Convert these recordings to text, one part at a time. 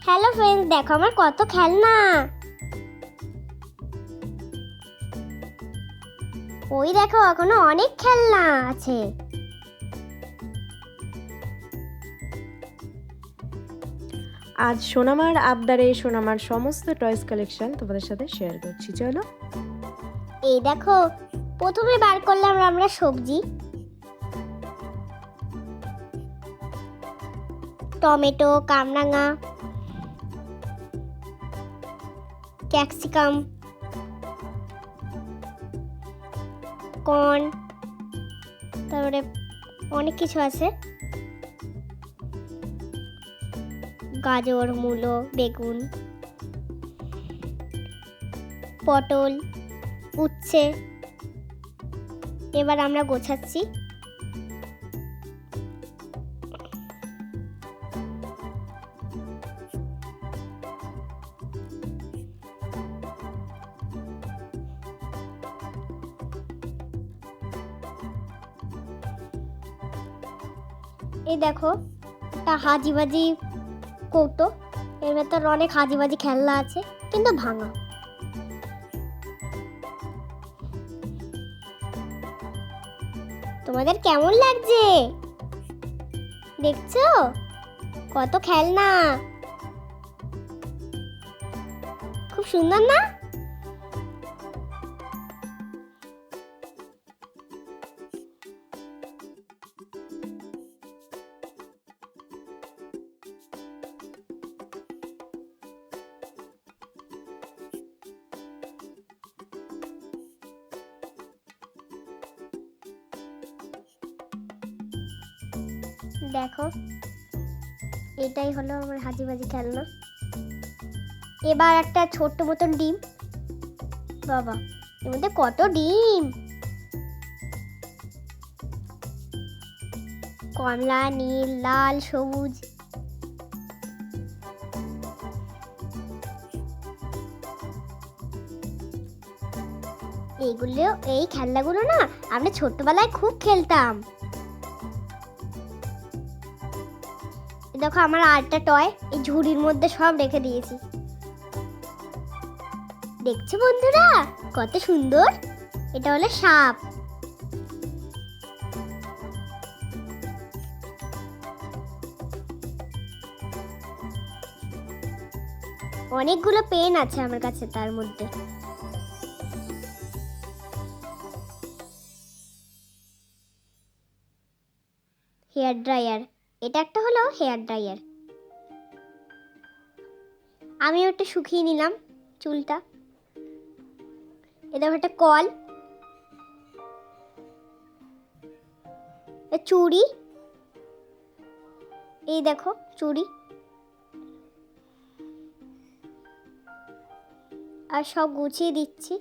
Hello friends, দেখো আমার কত খেলনা। ওই দেখো এখনো অনেক খেলনা আছে। আজ সোনামার আবদারে সোনামার সমস্ত টয়েস কালেকশন তোমাদের সাথে শেয়ার করছি। চলো। এই দেখো, প্রথমে বার করলাম আমরা সবজি, টমেটো, কামরাঙা, ক্যাপসিকাম, কর্ন, তারপরে অনেক কিছু আছে, গাজর, মূলো, বেগুন, পটল, উচ্ছে। এবার আমরা গোছাচ্ছি। এই দেখো, একটা হাজিবাজি কৌটো, এর ভেতর অনেক হাজিবাজি খেলনা আছে কিন্তু ভাঙা। তোমাদের কেমন লাগছে? দেখছো কত খেলনা, খুব সুন্দর না? দেখো, এটাই হলো আমার হাজিবাজি খেলনা। এবার একটা ছোট্ট মতন ডিম। বাবা, এর মধ্যে কত ডিম! কমলা, নীল, লাল, সবুজ। এই খেলনাগুলো না আমরা ছোটবেলায় খুব খেলতাম। দেখো, আমার আরেকটা টয় এই ঝুড়ির মধ্যে সব রেখে দিয়েছি। দেখছো বন্ধুরা কত সুন্দর? এটা হলো সাপ। অনেকগুলো পেন আছে আমার কাছে, তার মধ্যে হেয়ার ড্রায়ার। এটা একটা হলো হেয়ার ড্রায়ার। আমি ওটা শুকিয়ে নিলাম চুলটা। এটা একটা কল, চুড়ি। এই দেখো চুড়ি, আর সব গুছিয়ে দিচ্ছি।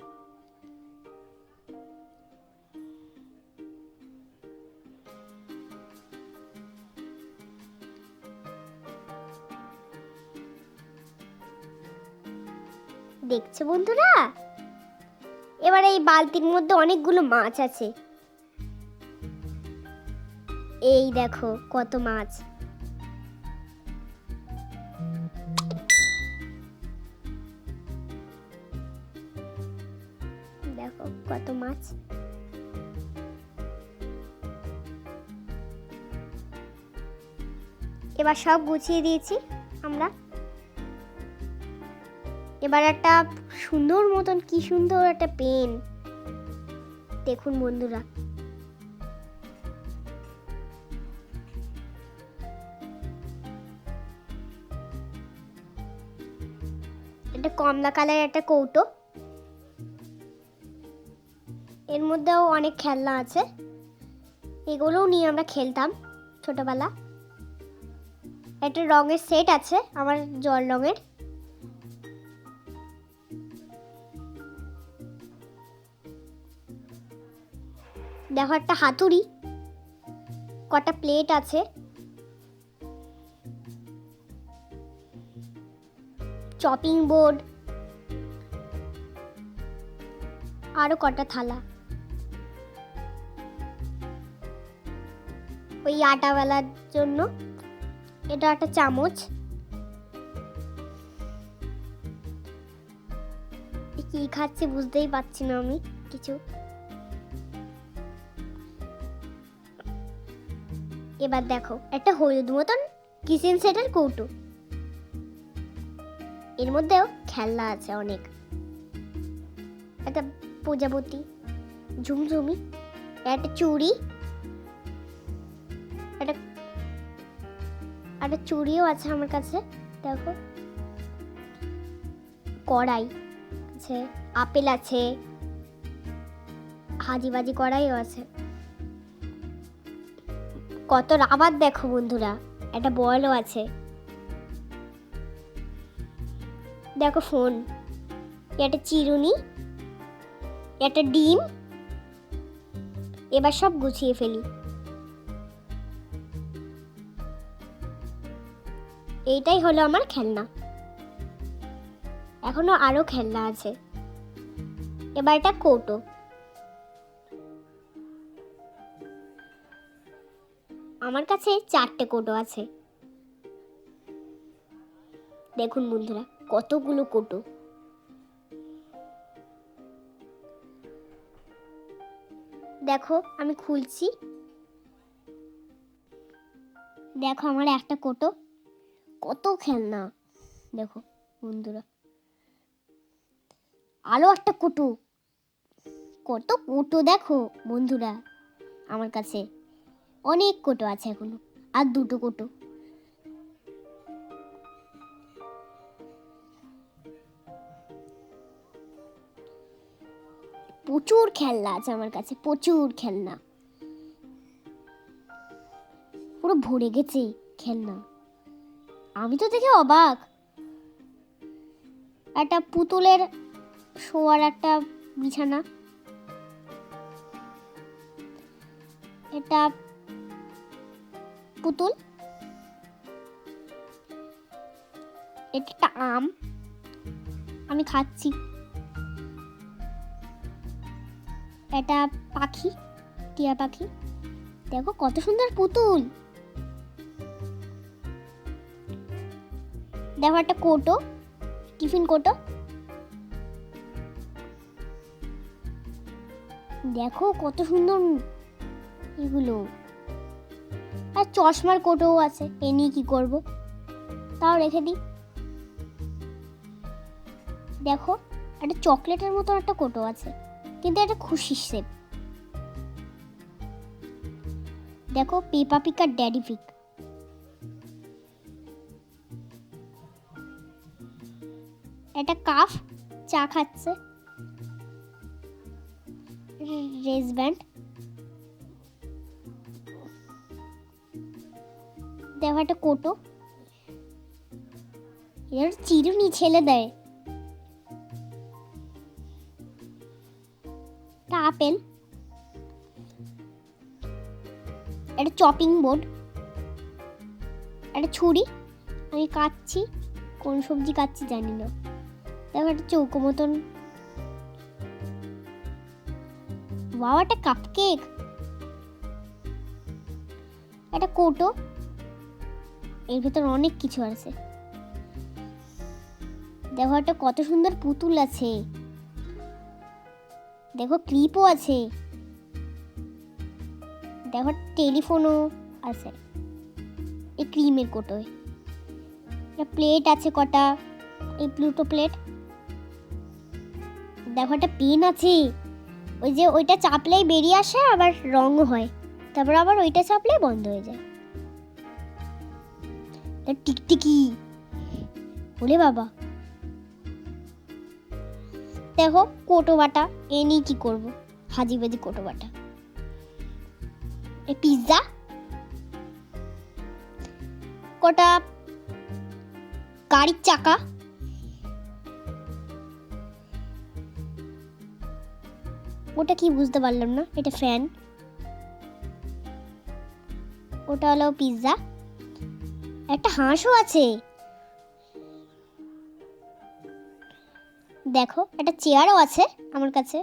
দেখছো বন্ধুরা, এবার এই বালতির মধ্যে অনেকগুলো মাছ আছে। এই দেখো কত মাছ। দেখো কত মাছ। এবার সব গুছিয়ে দিয়েছি আমরা। এবার একটা সুন্দর মতন, কি সুন্দর একটা পেন। দেখুন বন্ধুরা, এটা কমলা কালার একটা কৌটো। এর মধ্যেও অনেক খেলনা আছে, এগুলোও নিয়ে আমরা খেলতাম ছোটবেলা। একটা রঙের সেট আছে আমার, জল রঙের। দেখো একটা হাতুড়ি, কটা প্লেট আছে, চপিং বোর্ড, আরো কটা থালা, ওই আটা বেলার জন্য। এটা একটা চামচ, কি খাচ্ছি বুঝতেই পারছি না আমি কিছু। এবার দেখো একটা হলুদ মতন কিচেন সেটের কৌটো, এর মধ্যেও খেলনা আছে অনেক। একটা প্রজাপতি, ঝুমঝুমি, একটা চুড়ি, একটা চুড়িও আছে আমার কাছে। দেখো কড়াই আছে, আপেল আছে, হাজিবাজি কড়াইও আছে, কত রাবার দেখো বন্ধুরা, একটা বলও আছে। দেখো ফোন, একটা চিরুনি, একটা ডিম। এবার সব গুছিয়ে ফেলি। এইটাই হলো আমার খেলনা। এখনো আরো খেলনা আছে। এবার একটা কৌটো, আমার কাছে 4টে কৌটো আছে। দেখুন বন্ধুরা কতগুলো কৌটো। দেখো আমি খুলছি। দেখো আমার একটা কৌটো, কত খেলনা। দেখো বন্ধুরা আরো একটা কৌটো, কত কৌটো দেখো বন্ধুরা। আমার কাছে অনেক কৌটো আছে এখনো, আর 2টো কৌটো। প্রচুর খেলনা আছে আমার কাছে, প্রচুর খেলনা, পুরো ভরে গেছে খেলনা। আমি তো দেখে অবাক। একটা পুতুলের শোয়ার একটা বিছানা, এটা পুতুল, এটা একটা আম আমি খাচ্ছি, এটা পাখি, টিয়া পাখি। দেখো কত সুন্দর পুতুল। দেখো একটা কৌটো, টিফিন কৌটো। দেখো কত সুন্দর এগুলো। আর চশমার কৌটোও আছে, এ নিয়ে কি করব, তাও রেখে দিই। দেখো একটা চকলেটের মতো একটা কৌটো আছে, কিন্তু এটা খুশির শেপ। দেখো পেপা পিক আর ড্যাডি পিক। একটা কাপ, চা খাচ্ছে, রেসব্যান্ড। দেখো একটা কৌটো, এর চিরুনি ছেলে দেয়। একটা আপেল, একটা চপিং বোর্ড, একটা ছুরি, আমি কাটছি, কোন সবজি কাটছি জানি না। দেখো একটা চৌকো মতন, ওয়াও একটা কাপ কেক, একটা কৌটো, এর ভিতর অনেক কিছু আছে। দেখো একটা কত সুন্দর পুতুল আছে, দেখো ক্লিপও আছে, দেখো টেলিফোনও আছে এই ক্রিমের কৌটোয়। একটা প্লেট আছে কটা, এই প্লুটো প্লেট। দেখো একটা পেন আছে, ওই যে ওইটা চাপলেই বেরিয়ে আসে, আবার রঙও হয়, তারপর আবার ওইটা চাপলেই বন্ধ হয়ে যায়। টিকটিকি, বলে বাবা। দেখো কোটো বাটা, এ নিয়ে কি করবো, হাজিবাজি কোটো বাটা। এই পিৎজা, কটা গাড়ির চাকা, ওটা কি বুঝতে পারলাম না, এটা ফ্যান, ওটা হলো পিৎজা। একটা হাঁসও আছে। দেখো একটা চেয়ারও আছে আমার কাছে।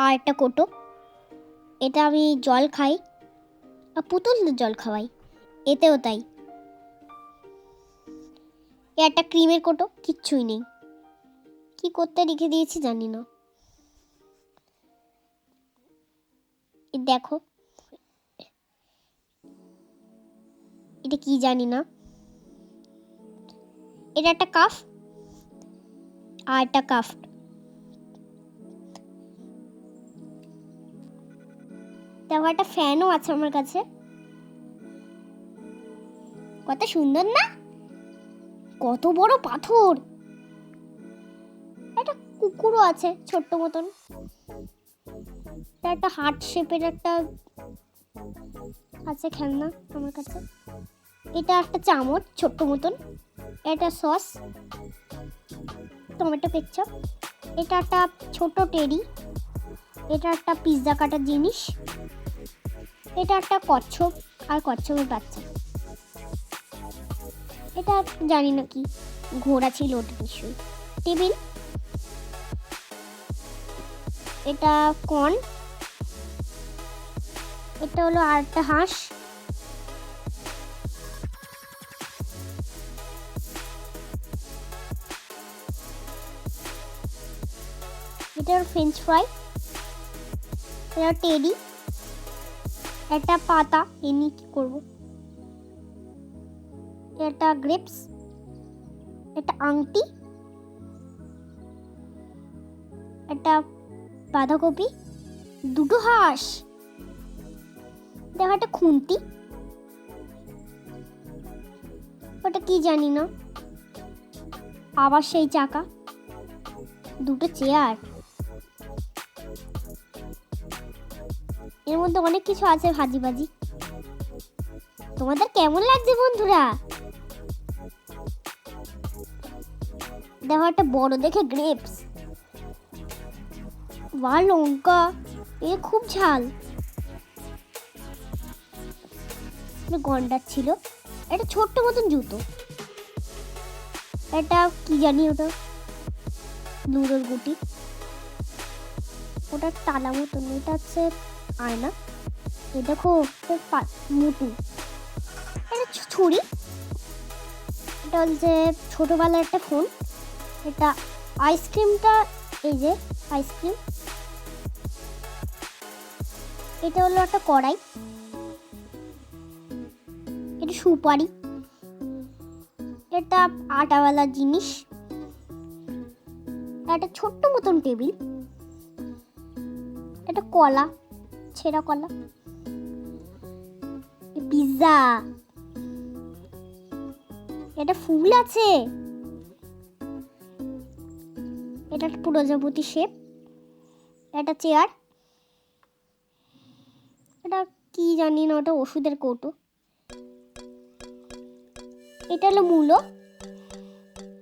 আর একটা কোটো, এটা আমি জল খাই, আর পুতুল জল খাওয়াই, এতেও তাই। এ একটা ক্রিমের কোটো, কিচ্ছুই নেই। কি করতে রেখে দিয়েছি জানি না। দেখো এটা কি জানি না। এটা একটা কাফ আর একটা কাফ। দেখো একটা ফ্যানও আছে আমার কাছে, কত সুন্দর না, কত বড় পাথর। একটা কুকুরও আছে ছোট্ট মতন। একটা হার্ট শেপের একটা আছে খেলনা আমার কাছে। এটা একটা চামচ ছোট্ট মতন। এটা সস, টমেটো কেচাপ। এটা একটা ছোট টেডি। এটা একটা পিৎজা কাটার জিনিস। এটা একটা কচ্ছপ আর কচ্ছপের বাচ্চা। এটা জানি না কি, ঘোড়া ছিল ওটা নিশ্চয়ই। টেবিল। এটা কর্ন। এটা হলো আর একটা হাঁস। এটা ফ্রেঞ্চ ফ্রাই। এটা টেডি। একটা পাতা, এমনি কি করবো। এটা গ্রেপস। এটা আংটি। একটা বাঁধাকপি। দুটো হাঁস। দেখো একটা খুন্তি। ওটা কি জানি না। আবার সেই চাকা। দুটো চেয়ার। এর মধ্যে অনেক কিছু আছে ভাজি ভাজি। তোমাদের কেমন লাগছে বন্ধুরা? দেখো একটা বড় দেখে গ্রেপস। বা লঙ্কা, এ খুব ঝাল। গন্ডার ছিল। এটা ছোট্ট মতন জুতো। এটা কি জানি, ওটা লুডোর গুটি। ওটা তালা মতন। এটা হচ্ছে আয়না। এ দেখো মুটু। এটা ছুরি। এটা হচ্ছে ছোটবেলার একটা ফোন। এটা আইসক্রিমটা, এই যে আইসক্রিম। এটা হলো একটা কড়াই। এটা সুপারি। এটা আটাওয়ালা জিনিস। একটা ছোট্ট মতন টেবিল। এটা কলা, ছেঁড়া কলা। পিৎজা। এটা ফুল আছে। এটা প্রজাপতি শেপ। এটা চেয়ার। এটা কি জানি না, ওটা ওষুধের কৌটো। এটা হলো মূলো,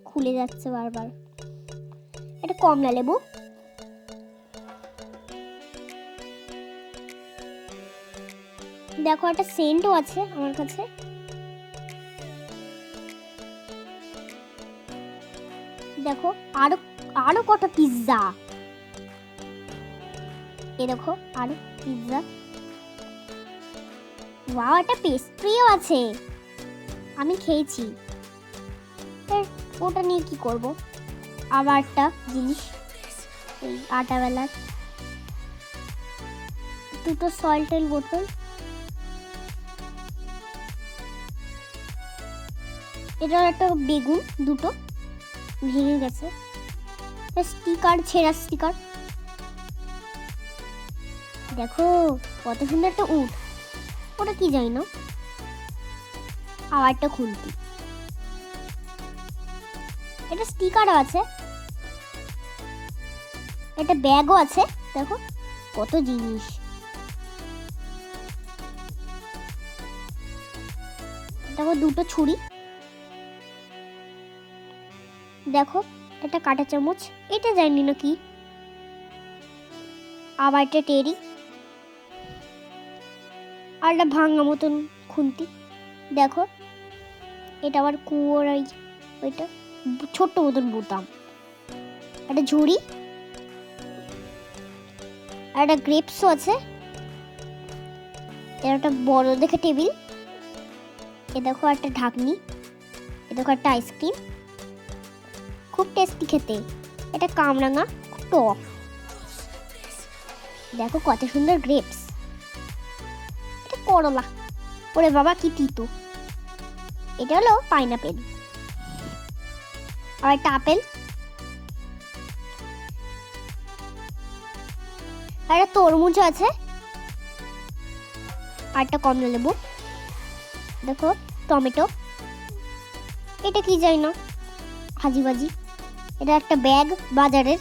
খুলে যাচ্ছে বারবার। এটা কমলা লেবু। দেখো একটা সেন্টও আছে আমার কাছে। দেখো আরো আরো কটা পিৎজা। এ দেখো আরো পিৎজা। ওয়াও, একটা পেস্ট্রিও আছে, আমি খেয়েছি। ওটা নিয়ে কি করব। আবার একটা জিনিস, এই আটাবেলার দুটো সল্টের বোতল। এটা একটা বেগুন, দুটো ভেঙে গেছে। স্টিকার, ছেঁড়া স্টিকার। দেখো কত সুন্দর একটা উট। ওটা কি জানি না। আবার একটা খুন্তি। এটা স্টিকারও আছে। একটা ব্যাগও আছে। দেখো কত জিনিস। দেখো দুটো ছুরি। দেখো এটা কাঁটা চামচ। এটা জানি না কি। আবার একটা টেরি। আর একটা ভাঙা মতন খুন্তি। দেখো এটা আবার কুয়োর, ওইটা ছোট্ট মতন বোতাম। একটা ঝুড়ি। আর একটা গ্রেপসও আছে। এর একটা বড় দেখে টেবিল। এ দেখো একটা ঢাকনি। এ দেখো একটা আইসক্রিম। খুব টেস্টি খেতে। এটা কামরাঙা, টক। দেখো কত সুন্দর গ্রেপস। এটা করলা। ওরে বাবা কি তিতো। এটা হলো পাইনাপেল। আর একটা আপেল। আর একটা তরমুজ আছে। আর একটা কমলা লেবু। দেখো টমেটো। এটা কি জানি না, হাজিবাজি। এটা একটা ব্যাগ বাজারের।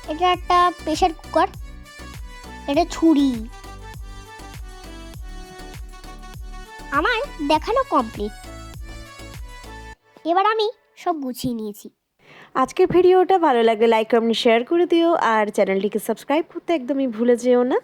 এটা একটা প্রেসার কুকার। এটা ছুরি। আমার দেখানো কমপ্লিট। এবার আমি সব গুছিয়ে নিয়েছি। আজকের ভিডিওটা ভালো লাগলে লাইক কমেন্ট শেয়ার করে দিও আর চ্যানেলটিকে সাবস্ক্রাইব করতে একদমই ভুলে যেও না।